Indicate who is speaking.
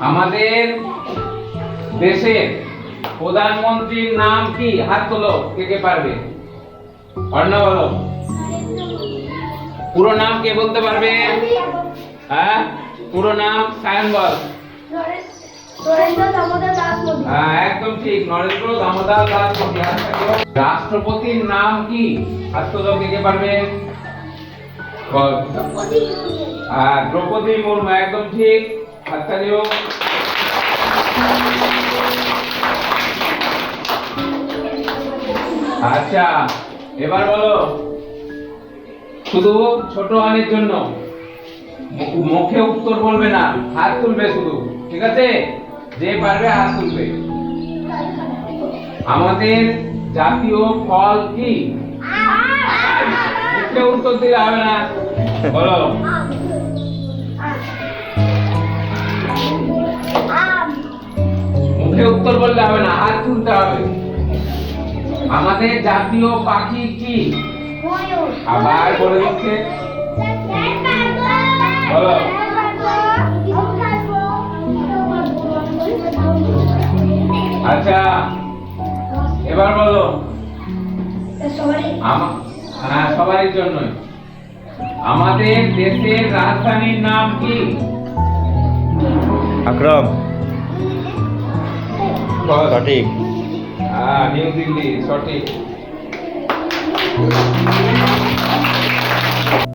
Speaker 1: আমাদের দেশের প্রধানমন্ত্রীর নাম কি? হাত তোলো, কে কে পারবে? অর্ণব বলো। পুরো নাম কে বলতে পারবে? হ্যাঁ, পুরো নাম সায়ন বল।
Speaker 2: নরেন্দ্র দামোদর দাস মোদী।
Speaker 1: হ্যাঁ, একদম ঠিক, নরেন্দ্র দামোদর দাস মোদী। রাষ্ট্রপতির নাম কি? হাত তোলো, কে কে পারবে? বল। দ্রৌপদী মুর্মু, একদম ঠিক, হাততালিও। আচ্ছা, এবার বলো, শুধু ছোট আনের জন্য মুখে উত্তর বলবে না, হাত তুলবে শুধু, ঠিক আছে? যে পারবে হাত তুলবে। আমাদের জাতীয় ফল কি? মুখে উত্তর দিলে হবে না, বলো। মুখে উত্তর বললে হবে না, হাত তুলতে হবে। আমাদের জাতীয় পাখি কি? আবার বলে দিচ্ছে, বলো। আচ্ছা, এবার বলো, হ্যাঁ, সবারই জন্য। আমাদের দেশের রাজধানীর নাম কি?
Speaker 3: আকরাম, সঠিক।
Speaker 1: নিউ দিল্লি, সঠিক।